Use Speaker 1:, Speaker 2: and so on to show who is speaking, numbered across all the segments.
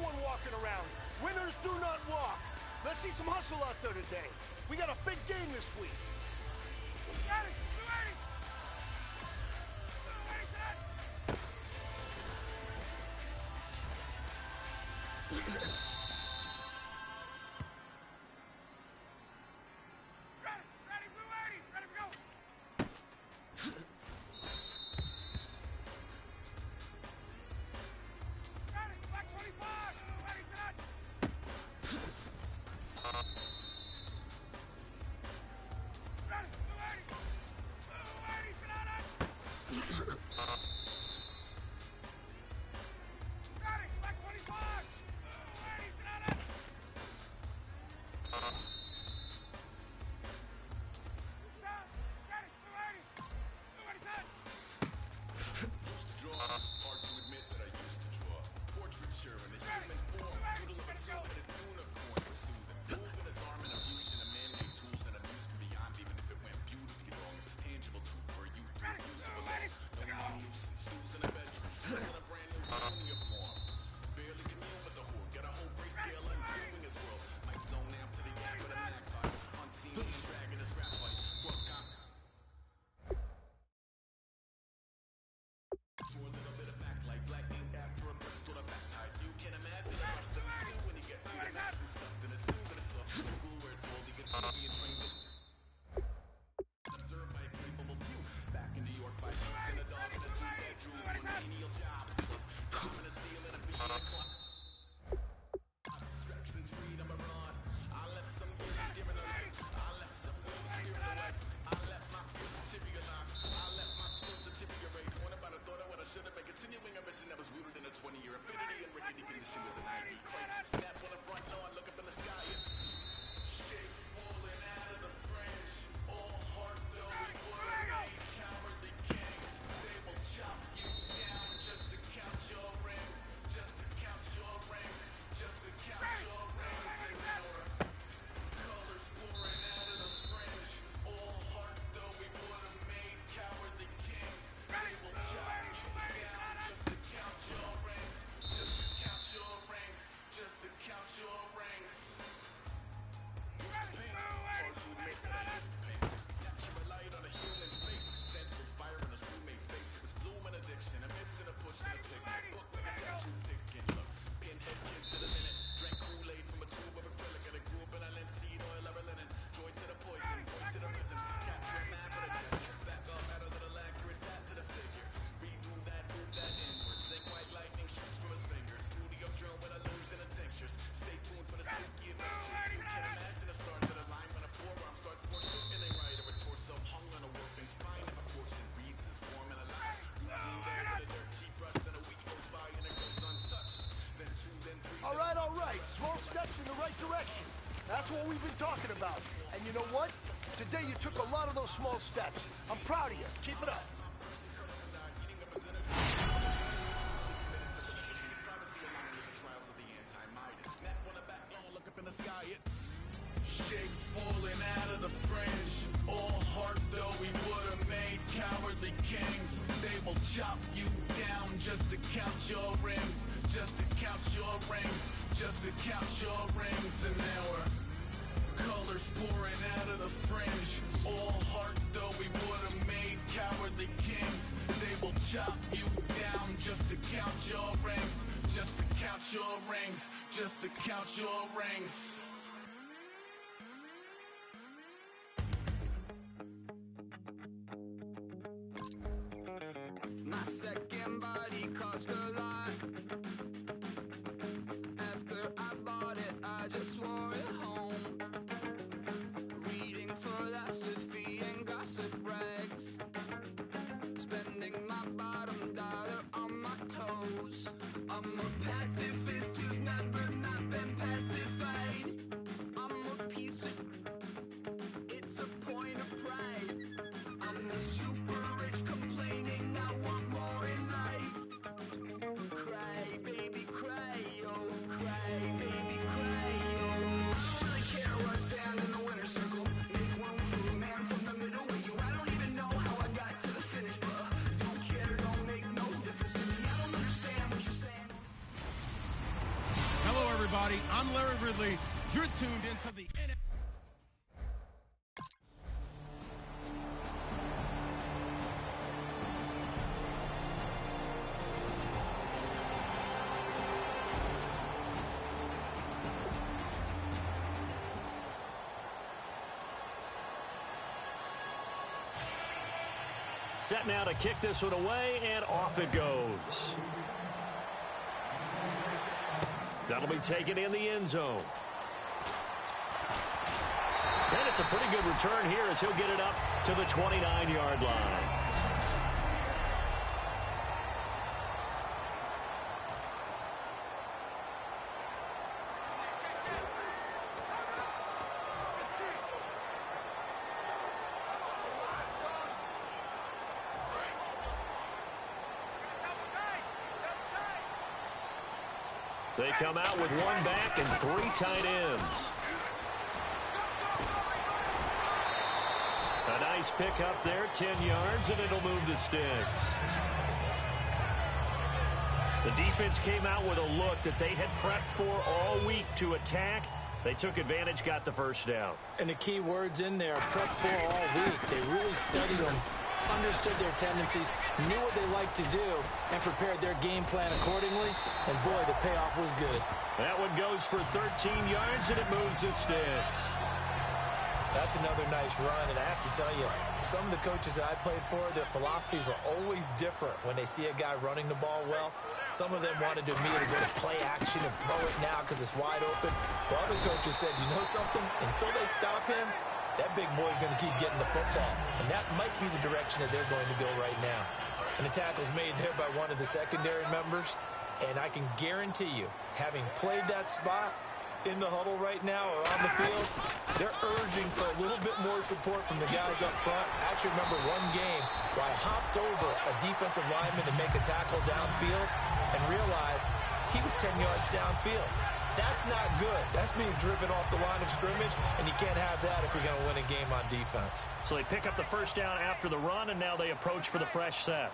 Speaker 1: one walking around. Winners do not walk. Let's see some hustle out there today. We got a big game this week.
Speaker 2: Got it!
Speaker 1: Direction. That's what we've been talking about. And you know what? Today you took a lot of those small steps. I'm proud of you. Keep it up.
Speaker 3: Shapes falling out of the fringe. All heart though we would have made cowardly kings. They will chop you down just to count your rings. Just to count your rings. Just to count your rings. And now we're colors pouring out of the fringe. All heart though we would have made cowardly kings. They will chop you down just to count your rings. Just to count your rings. Just to count your rings.
Speaker 4: My second body cost a lot. After I bought it, I just wore it home. Reading philosophy and gossip rags. Spending my bottom dollar on my toes. I'm a pacifist who's never not been pacified.
Speaker 3: everybody. I'm Larry Ridley. You're tuned into the
Speaker 5: Set now to kick this one away, and off it goes. That'll be taken in the end zone. And it's a pretty good return here as he'll get it up to the 29-yard line. They come out with one back and three tight ends. A nice pick up there, 10 yards, and it'll move the sticks. The defense came out with a look that they had prepped for all week to attack. They took advantage, got the first down.
Speaker 6: And the key words in there, prepped for all week. They really studied them, understood their tendencies, knew what they liked to do, and prepared their game plan accordingly. And boy, the payoff was good.
Speaker 5: That one goes for 13 yards, and it moves the sticks.
Speaker 6: That's another nice run, and I have to tell you, some of the coaches that I played for, their philosophies were always different when they see a guy running the ball well. Some of them wanted to immediately go to play action and throw it now because it's wide open. But other coaches said, you know something? Until they stop him, that big boy's going to keep getting the football. And that might be the direction that they're going to go right now. And the tackle's made there by one of the secondary members. And I can guarantee you, having played that spot in the huddle right now or on the field, they're urging for a little bit more support from the guys up front. I actually remember one game where I hopped over a defensive lineman to make a tackle downfield and realized he was 10 yards downfield. That's not good. That's being driven off the line of scrimmage, and you can't have that if you're going to win a game on defense.
Speaker 5: So they pick up the first down after the run, and now they approach for the fresh set.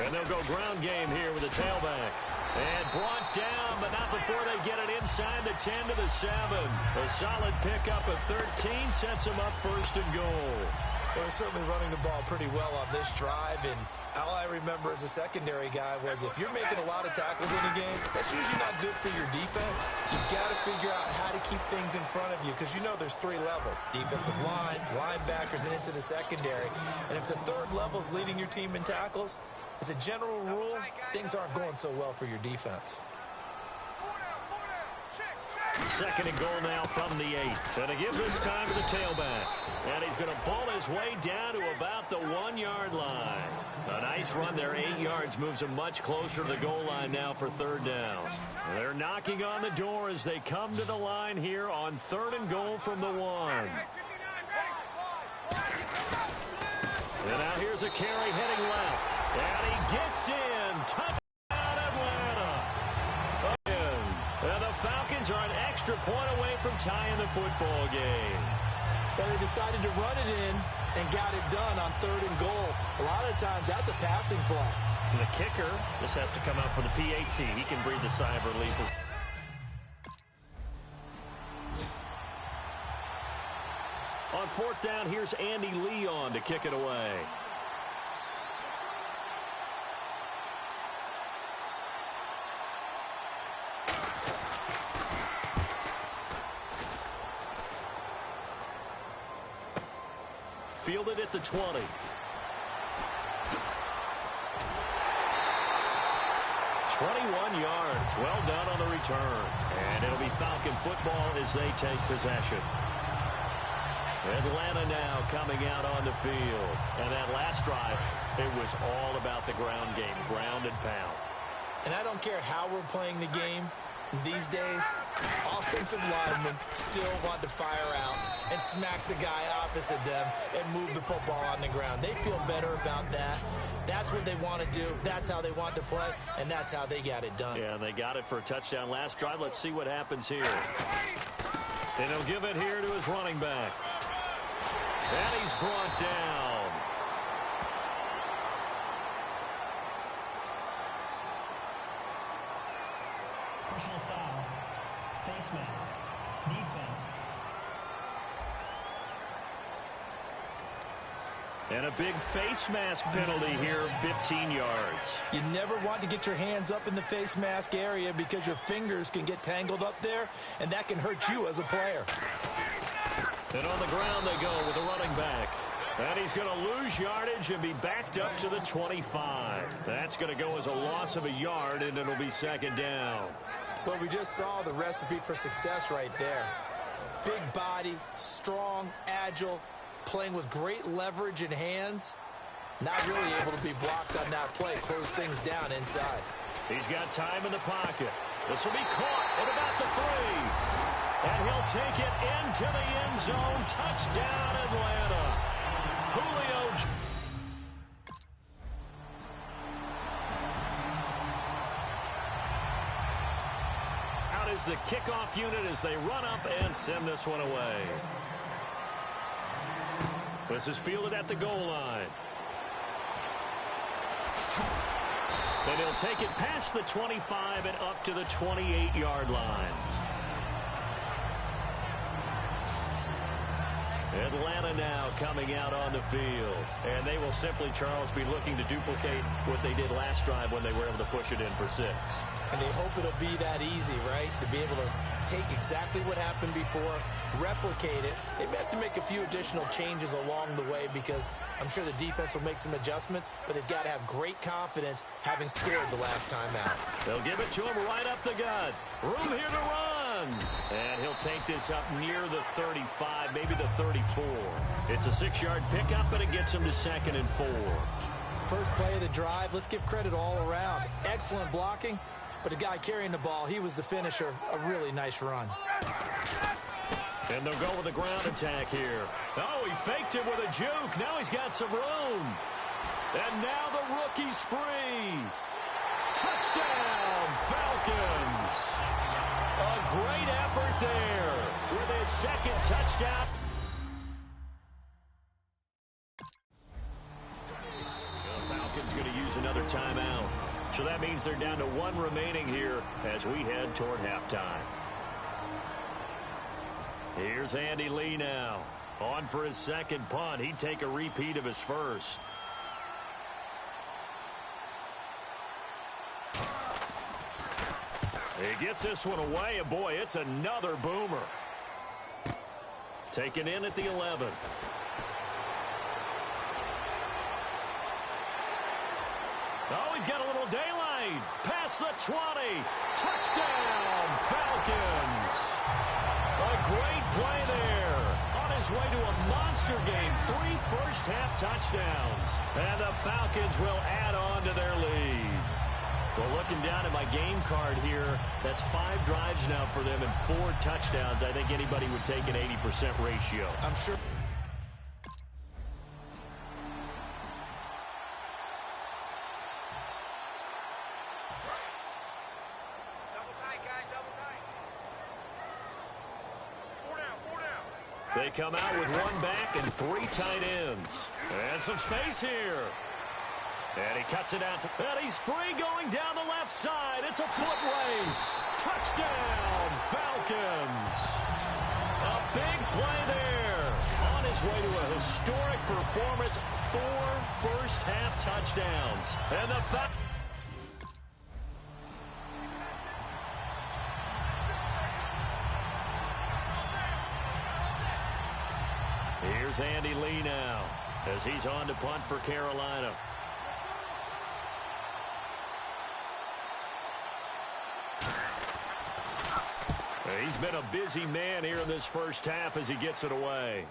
Speaker 5: And they'll go ground game here with the tailback. And brought down, but not before they get it inside the 10 to the 7. A solid pickup of 13 sets them up first and goal.
Speaker 6: They're certainly running the ball pretty well on this drive, and all I remember as a secondary guy was if you're making a lot of tackles in a game, that's usually not good for your defense. You've got to figure out how to keep things in front of you because you know there's three levels: defensive line, linebackers, and into the secondary. And if the third level is leading your team in tackles, as a general rule, things aren't going so well for your defense.
Speaker 5: Second and goal now from the 8. Going to give this time to the tailback. And he's going to ball his way down to about the 1-yard line. A nice run there, 8 yards, moves him much closer to the goal line now for third down. They're knocking on the door as they come to the line here on third and goal from the 1. And now here's a carry heading left. And he gets in. Touchdown, Atlanta. And the Falcons are an extra point away from tying the football game.
Speaker 6: But they decided to run it in and got it done on third and goal. A lot of times that's a passing play.
Speaker 5: And the kicker, this has to come out for the PAT. He can breathe a sigh of relief. On fourth down, here's Andy Leon to kick it away. Fielded at the 20. 21 yards. Well done on the return. And it'll be Falcon football as they take possession. Atlanta now coming out on the field. And that last drive, it was all about the ground game, ground and pound.
Speaker 6: And I don't care how we're playing the game these days, offensive linemen still want to fire out and smack the guy opposite them and move the football on the ground. They feel better about that. That's what they want to do. That's how they want to play, and that's how they got it done.
Speaker 5: Yeah, they got it for a touchdown last drive. Let's see what happens here. And he'll give it here to his running back. And he's brought down.
Speaker 7: Personal foul. Face mask. Defense.
Speaker 5: And a big face mask penalty here, 15 yards.
Speaker 6: You never want to get your hands up in the face mask area because your fingers can get tangled up there, and that can hurt you as a player.
Speaker 5: And on the ground they go with a running back. And he's going to lose yardage and be backed up to the 25. That's going to go as a loss of a yard, and it'll be second down.
Speaker 6: Well, we just saw the recipe for success right there. Big body, strong, agile, playing with great leverage in hands. Not really able to be blocked on that play. Close things down inside.
Speaker 5: He's got time in the pocket. This will be caught at about the 3. And he'll take it into the end zone. Touchdown, Atlanta. Julio. Out is the kickoff unit as they run up and send this one away. This is fielded at the goal line. Then he'll take it past the 25 and up to the 28-yard line. Atlanta now coming out on the field. And they will simply, Charles, be looking to duplicate what they did last drive when they were able to push it in for 6.
Speaker 6: And they hope it'll be that easy, right? To be able to take exactly what happened before, replicate it. They may have to make a few additional changes along the way because I'm sure the defense will make some adjustments, but they've got to have great confidence having scored the last time out.
Speaker 5: They'll give it to him right up the gut. Room here to run. And he'll take this up near the 35, maybe the 34. It's a 6-yard pickup, and it gets him to 2nd and 4.
Speaker 6: First play of the drive, let's give credit all around. Excellent blocking. But the guy carrying the ball, he was the finisher. A really nice run.
Speaker 5: And they'll go with a ground attack here. Oh, he faked it with a juke. Now he's got some room. And now the rookie's free. Touchdown, Falcons. A great effort there with his 2nd touchdown. The Falcons going to use another timeout. So that means they're down to 1 remaining here as we head toward halftime. Here's Andy Lee now. On for his 2nd punt. He'd take a repeat of his first. He gets this one away, and boy, it's another boomer. Taken in at the 11. Oh, he's got a little daylight. Past the 20. Touchdown, Falcons. A great play there. On his way to a monster game. 3 first-half touchdowns. And the Falcons will add on to their lead. Well, looking down at my game card here, that's 5 drives now for them and 4 touchdowns. I think anybody would take an 80% ratio.
Speaker 6: I'm sure.
Speaker 5: They come out with 1 back and 3 tight ends. And some space here. And he cuts it out. And he's free going down the left side. It's a foot race. Touchdown, Falcons. A big play there. On his way to a historic performance. 4 first-half touchdowns. And the Falcons. Here's Andy Lee now as he's on to punt for Carolina. He's been a busy man here in this first half as he gets it away.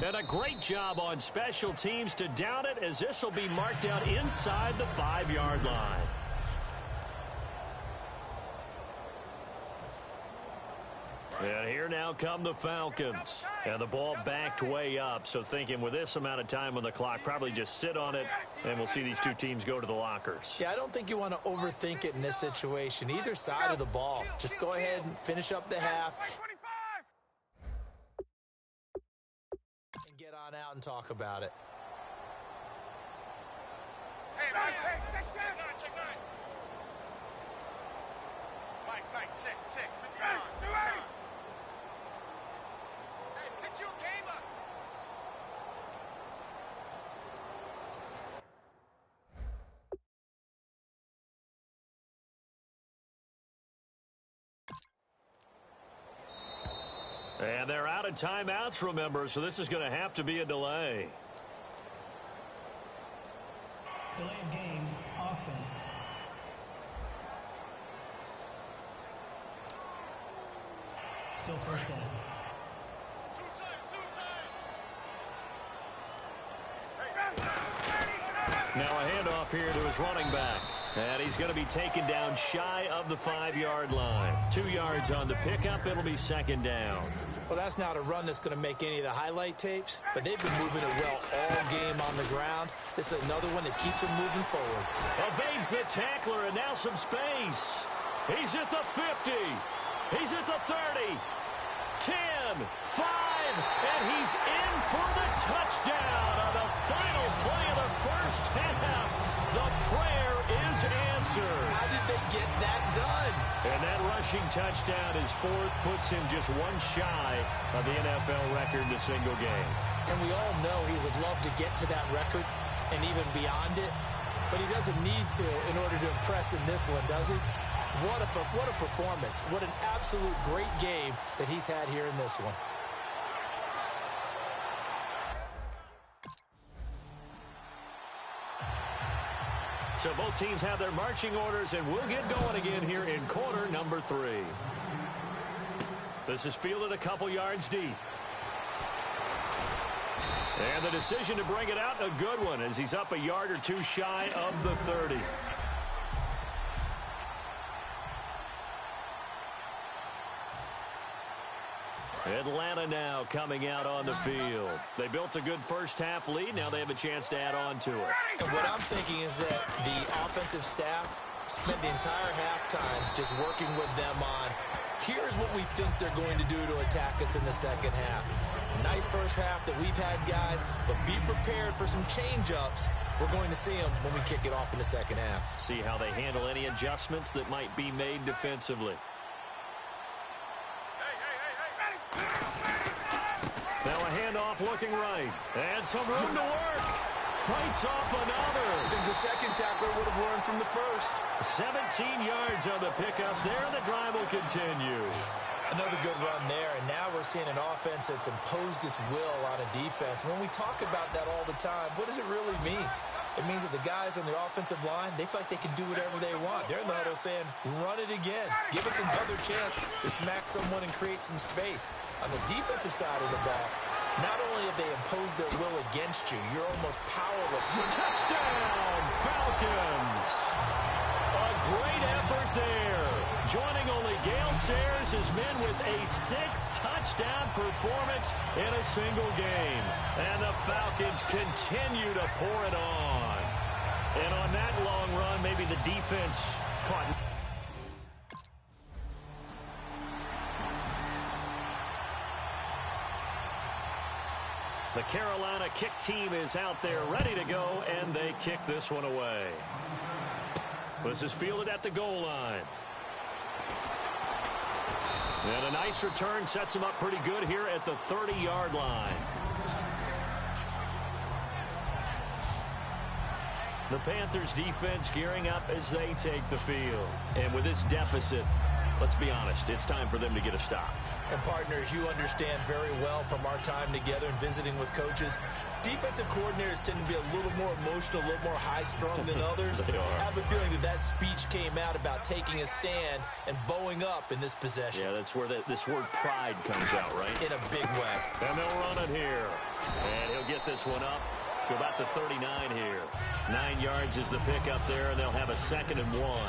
Speaker 5: And a great job on special teams to down it as this will be marked out inside the 5-yard line. And here now come the Falcons. And the ball backed way up. So thinking with this amount of time on the clock, probably just sit on it, and we'll see these two teams go to the lockers.
Speaker 6: Yeah, I don't think you want to overthink it in this situation. Either side of the ball. Just go ahead and finish up the half. And get on out and talk about it.
Speaker 2: Hey, Right, check. Hey, pick your game up.
Speaker 5: And they're out of timeouts, remember, so this is going to have to be a delay.
Speaker 7: Delay of game, offense. Still first down.
Speaker 5: Now a handoff here to his running back. And he's going to be taken down shy of the 5-yard line. 2 yards on the pickup. It'll be second down.
Speaker 6: Well, that's not a run that's going to make any of the highlight tapes, but they've been moving it well all game on the ground. This is another one that keeps them moving forward.
Speaker 5: Evades the tackler, and now some space. He's at the 50. He's at the 30. 10, 5, and he's in for the touchdown on the final play of the first half. The prayer is answered.
Speaker 6: How did they get that done?
Speaker 5: And that rushing touchdown is fourth, puts him just one shy of the NFL record in a single game.
Speaker 6: And we all know he would love to get to that record and even beyond it, but he doesn't need to in order to impress in this one, does he? What a performance. What an absolute great game that he's had here in this one.
Speaker 5: So both teams have their marching orders, and we'll get going again here in quarter number 3. This is fielded a couple yards deep. And the decision to bring it out, a good one, as he's up a yard or two shy of the 30. Atlanta now coming out on the field. They built a good first-half lead. Now they have a chance to add on to it.
Speaker 6: And what I'm thinking is that the offensive staff spent the entire halftime just working with them on, here's what we think they're going to do to attack us in the second half. Nice first half that we've had, guys, but be prepared for some change-ups. We're going to see them when we kick it off in the second half.
Speaker 5: See how they handle any adjustments that might be made defensively. Now a handoff looking right. And some room to work. Fights off another.
Speaker 6: I think the second tackler would have learned from the first.
Speaker 5: 17 yards on the pickup there. The drive will continue.
Speaker 6: Another good run there, and now we're seeing an offense that's imposed its will on a defense. When we talk about that all the time, what does it really mean? It means that the guys on the offensive line, they feel like they can do whatever they want. They're in the huddle saying, run it again. Give us another chance to smack someone and create some space. On the defensive side of the ball, not only have they imposed their will against you, you're almost powerless.
Speaker 5: Touchdown, Falcons! A great effort there. Joining only Gale Sayers, his men with a 6-touchdown performance in a single game. And the Falcons continue to pour it on. And on that long run, maybe the defense caught. The Carolina kick team is out there ready to go, and they kick this one away. This is fielded at the goal line. And a nice return sets him up pretty good here at the 30-yard line. The Panthers defense gearing up as they take the field. And with this deficit, let's be honest, it's time for them to get a stop.
Speaker 6: And partners, you understand very well from our time together and visiting with coaches, defensive coordinators tend to be a little more emotional, a little more high-strung than others.
Speaker 5: They are.
Speaker 6: I have a feeling that that speech came out about taking a stand and bowing up in this possession.
Speaker 5: Yeah, that's where this word pride comes out, right?
Speaker 6: In a big way.
Speaker 5: And they'll run it here. And he'll get this one up to about the 39 here. 9 yards is the pickup there, and they'll have a 2nd and 1.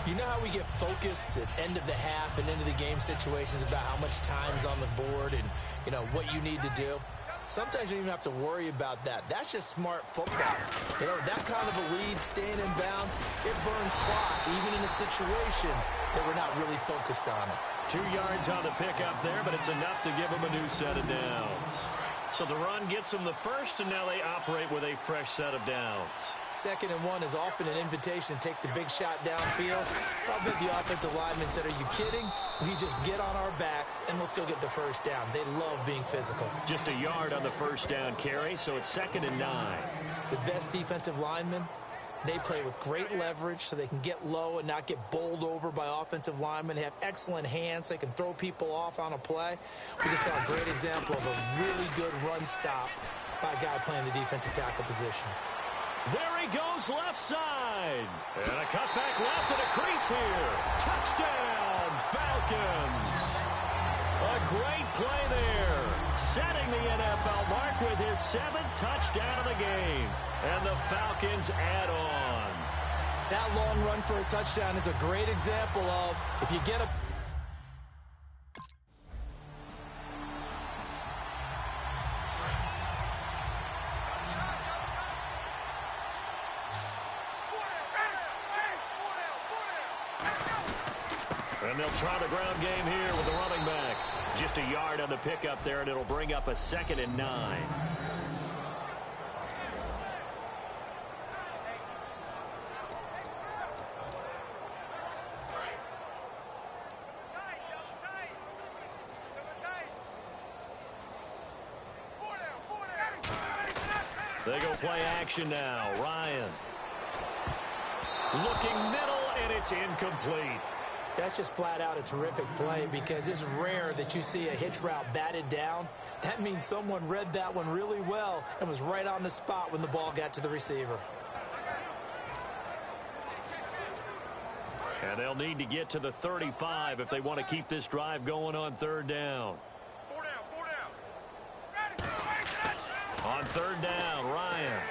Speaker 6: You know how we get focused at end of the half and into the game situations about how much time's on the board and, you know, what you need to do? Sometimes you don't even have to worry about that. That's just smart football. You know, that kind of a lead, staying in bounds, it burns clock, even in a situation that we're not really focused on it.
Speaker 5: 2 yards on the pickup there, but it's enough to give them a new set of downs. So the run gets them the first, and now they operate with a fresh set of downs.
Speaker 6: 2nd and 1 is often an invitation to take the big shot downfield. I bet the offensive lineman said, are you kidding? We just get on our backs, and we'll still get the first down. They love being physical.
Speaker 5: Just a yard on the first down carry, so it's 2nd and 9.
Speaker 6: The best defensive linemen, they play with great leverage so they can get low and not get bowled over by offensive linemen. They have excellent hands. They can throw people off on a play. We just saw a great example of a really good run stop by a guy playing the defensive tackle position.
Speaker 5: There he goes left side. And a cutback left and a crease here. Touchdown, Falcons. A great play there. Setting the NFL mark with his 7th touchdown of the game. And the Falcons add on.
Speaker 6: That long run for a touchdown is a great example of if you get a...
Speaker 5: And they'll try the ground game here with the running back. Just a yard on the pickup there, and it'll bring up a 2nd and 9. They go play action now. Ryan. Looking middle, and it's incomplete.
Speaker 6: That's just flat out a terrific play because it's rare that you see a hitch route batted down. That means someone read that one really well and was right on the spot when the ball got to the receiver.
Speaker 5: And they'll need to get to the 35 if they want to keep this drive going on 3rd down.
Speaker 2: 4 down.
Speaker 5: On 3rd down, Ryan.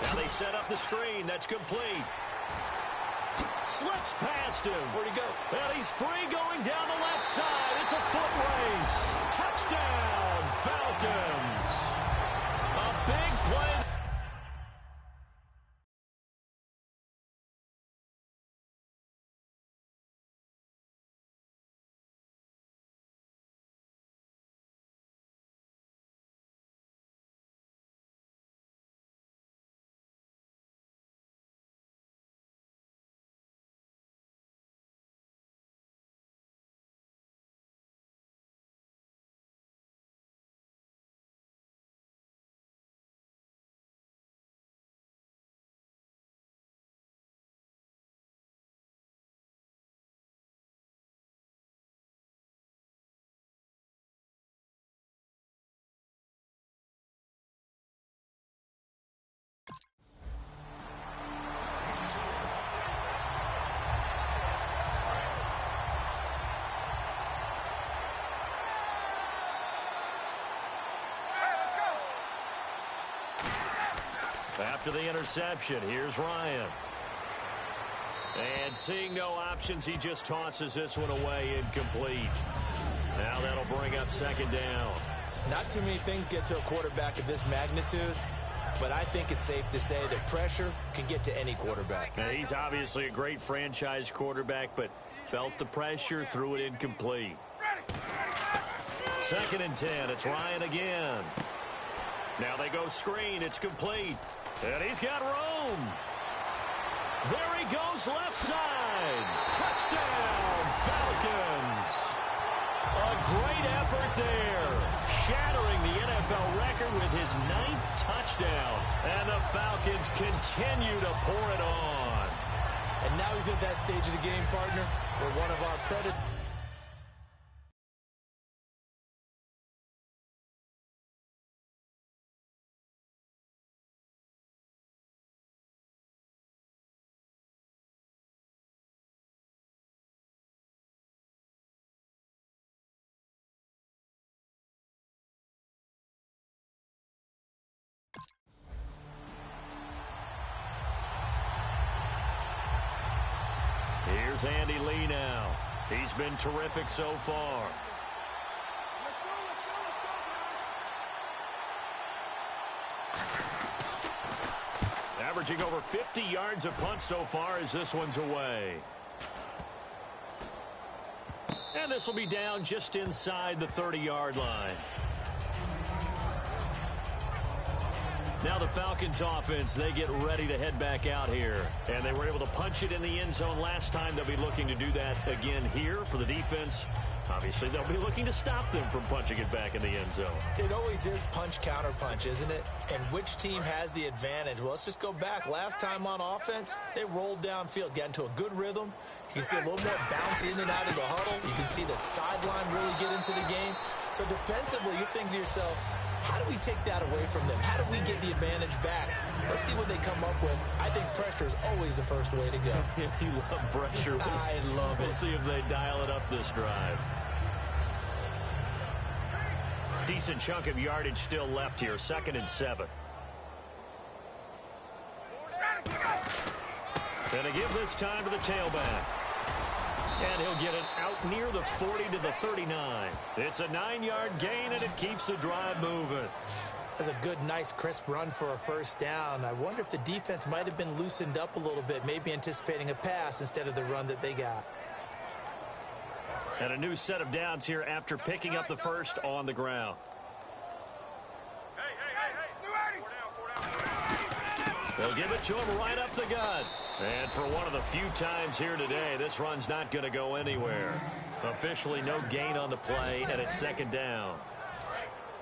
Speaker 5: Now they set up the screen. That's complete. Slips past him.
Speaker 6: Where'd he go?
Speaker 5: And he's free going down the left side. It's a foot race. Touchdown, Falcons. A big play. After the interception, here's Ryan. And seeing no options, he just tosses this one away incomplete. Now that'll bring up 2nd down.
Speaker 6: Not too many things get to a quarterback of this magnitude, but I think it's safe to say that pressure can get to any quarterback.
Speaker 5: Now, he's obviously a great franchise quarterback, but felt the pressure, threw it incomplete. 2nd and 10, it's Ryan again. Now they go screen, it's complete. And he's got room. There he goes left side. Touchdown, Falcons. A great effort there. Shattering the NFL record with his 9th touchdown. And the Falcons continue to pour it on.
Speaker 6: And now he's at that stage of the game, partner, where one of our predators...
Speaker 5: Here's Andy Lee now. He's been terrific so far. Averaging over 50 yards a punt so far as this one's away. And this will be down just inside the 30-yard line. Now the Falcons offense, they get ready to head back out here. And they were able to punch it in the end zone last time. They'll be looking to do that again here for the defense. Obviously, they'll be looking to stop them from punching it back in the end zone.
Speaker 6: It always is punch-counter-punch, isn't it? And which team has the advantage? Well, let's just go back. Last time on offense, they rolled downfield, got into a good rhythm. You can see a little more bounce in and out of the huddle. You can see the sideline really get into the game. So defensively, you're thinking to yourself, how do we take that away from them? How do we get the advantage back? Let's see what they come up with. I think pressure is always the first way to go.
Speaker 5: You love pressure.
Speaker 6: I love it.
Speaker 5: We'll see if they dial it up this drive. Decent chunk of yardage still left here. 2nd and 7. Gonna give this time to the tailback. And he'll get it out near the 40 to the 39. It's a 9-yard gain, and it keeps the drive moving.
Speaker 6: That's a good, nice, crisp run for a first down. I wonder if the defense might have been loosened up a little bit, maybe anticipating a pass instead of the run that they got.
Speaker 5: And a new set of downs here after picking up the first on the ground.
Speaker 2: Hey. Four down.
Speaker 5: They'll give it to him right up the gut. And for one of the few times here today, this run's not going to go anywhere. Officially no gain on the play, and it's 2nd down.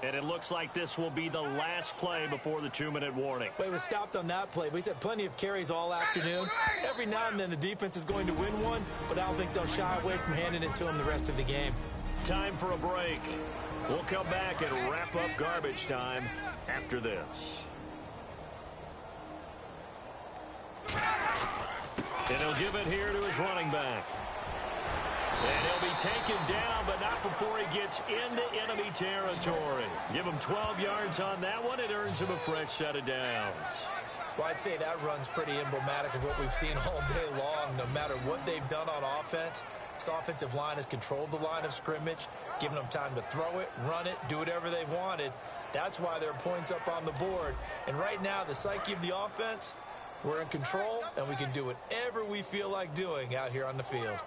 Speaker 5: And it looks like this will be the last play before the 2-minute warning.
Speaker 6: Well, he was stopped on that play, but he's had plenty of carries all afternoon. Every now and then the defense is going to win one, but I don't think they'll shy away from handing it to him the rest of the game.
Speaker 5: Time for a break. We'll come back and wrap up garbage time after this. And he'll give it here to his running back. And he'll be taken down, but not before he gets into enemy territory. Give him 12 yards on that one. It earns him a fresh set of downs.
Speaker 6: Well, I'd say that run's pretty emblematic of what we've seen all day long. No matter what they've done on offense, this offensive line has controlled the line of scrimmage, given them time to throw it, run it, do whatever they wanted. That's why there are points up on the board. And right now, the psyche of the offense, we're in control, and we can do whatever we feel like doing out here on the field.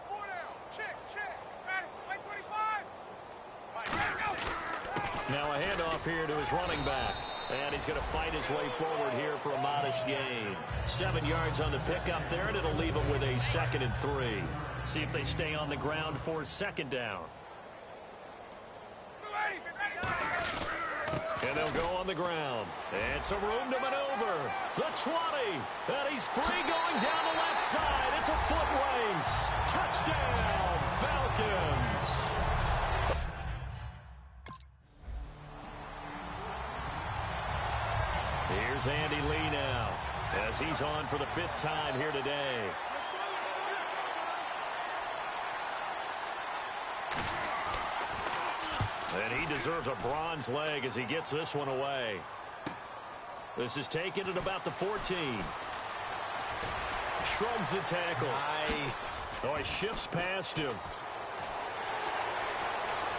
Speaker 5: Now a handoff here to his running back. And he's going to fight his way forward here for a modest gain. 7 yards on the pickup there, and it'll leave him with a 2nd and 3. See if they stay on the ground for 2nd down. And they'll go on the ground. And some room to maneuver. The 20. And he's free going down the left side. It's a foot race. Touchdown, Falcons. Here's Andy Lee now as he's on for the 5th time here today. And he deserves a bronze leg as he gets this one away. This is taken at about the 14. Shrugs the tackle.
Speaker 6: Nice.
Speaker 5: Oh, he shifts past him.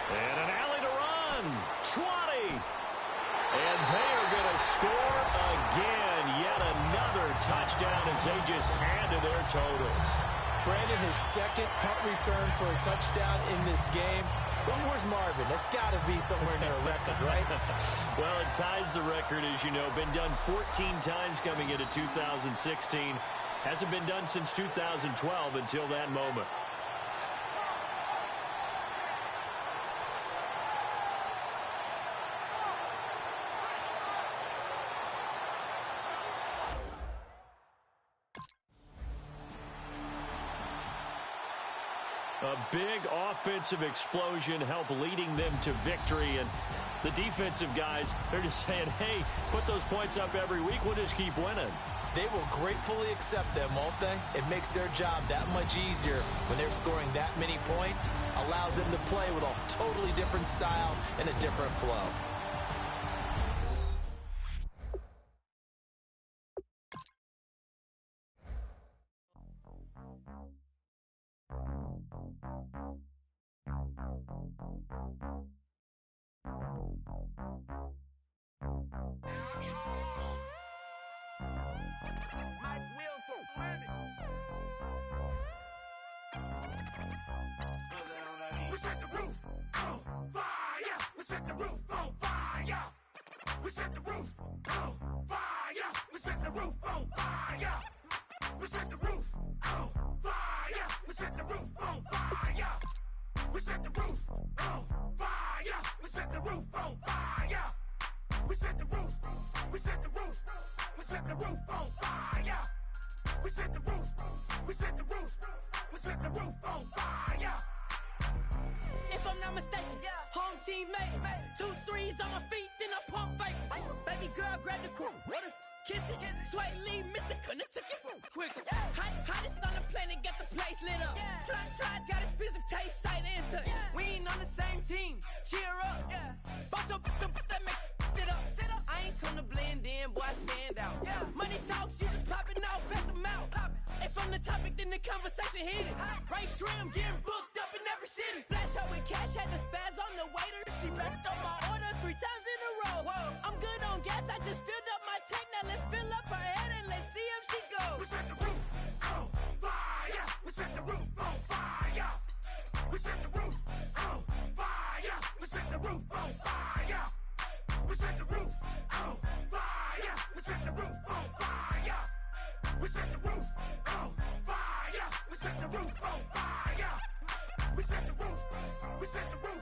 Speaker 5: And an alley to run. 20. And they are going to score again. Yet another touchdown as they just add to their totals.
Speaker 6: Brandon, his 2nd punt return for a touchdown in this game. But where's Marvin? That's got to be somewhere near a record, right?
Speaker 5: Well, it ties the record, as you know. Been done 14 times coming into 2016. Hasn't been done since 2012 until that moment. A big offensive explosion helped leading them to victory. And the defensive guys, they're just saying, hey, put those points up every week. We'll just keep winning.
Speaker 6: They will gratefully accept them, won't they? It makes their job that much easier when they're scoring that many points. Allows them to play with a totally different style and a different flow.
Speaker 3: We set the roof on fire. We set the roof on fire. We set the roof on fire. the roof on fire. We set the roof on fire. We set the roof on fire. We set the roof on fire. We set the roof on fire. We set the roof. We set the roof. We set the roof on fire. We set the roof. We set the roof. We set the roof on fire.
Speaker 8: If I'm not mistaken, home team made it. 2 threes on my feet, then I pump fake. Baby girl, grab the crew. What if kiss it? Sway Lee, Mr. Couldn't took it quick. Hottest on the planet, got the place lit up. Fly, got expensive taste, sight into. We ain't on the same team. Cheer up. Bunch of that make sit up. I ain't come to blend in, boy, I stand out. Money talks, you just popping out, back the mouth. If I'm the topic, then the conversation heated. Right shrimp, getting booked up in every city. Splash her with cash, had the spaz on the waiter. She messed up my order 3 times in a row. I'm good on gas, I just filled up my tank. Now let's fill up her head and let's see if she goes.
Speaker 3: We set the roof on fire. We set the roof on fire. We set the roof on fire. We set the roof on fire. We set the roof on fire. We set the roof on fire. We set the roof on fire. We set the roof on fire. We set the roof. We set the roof.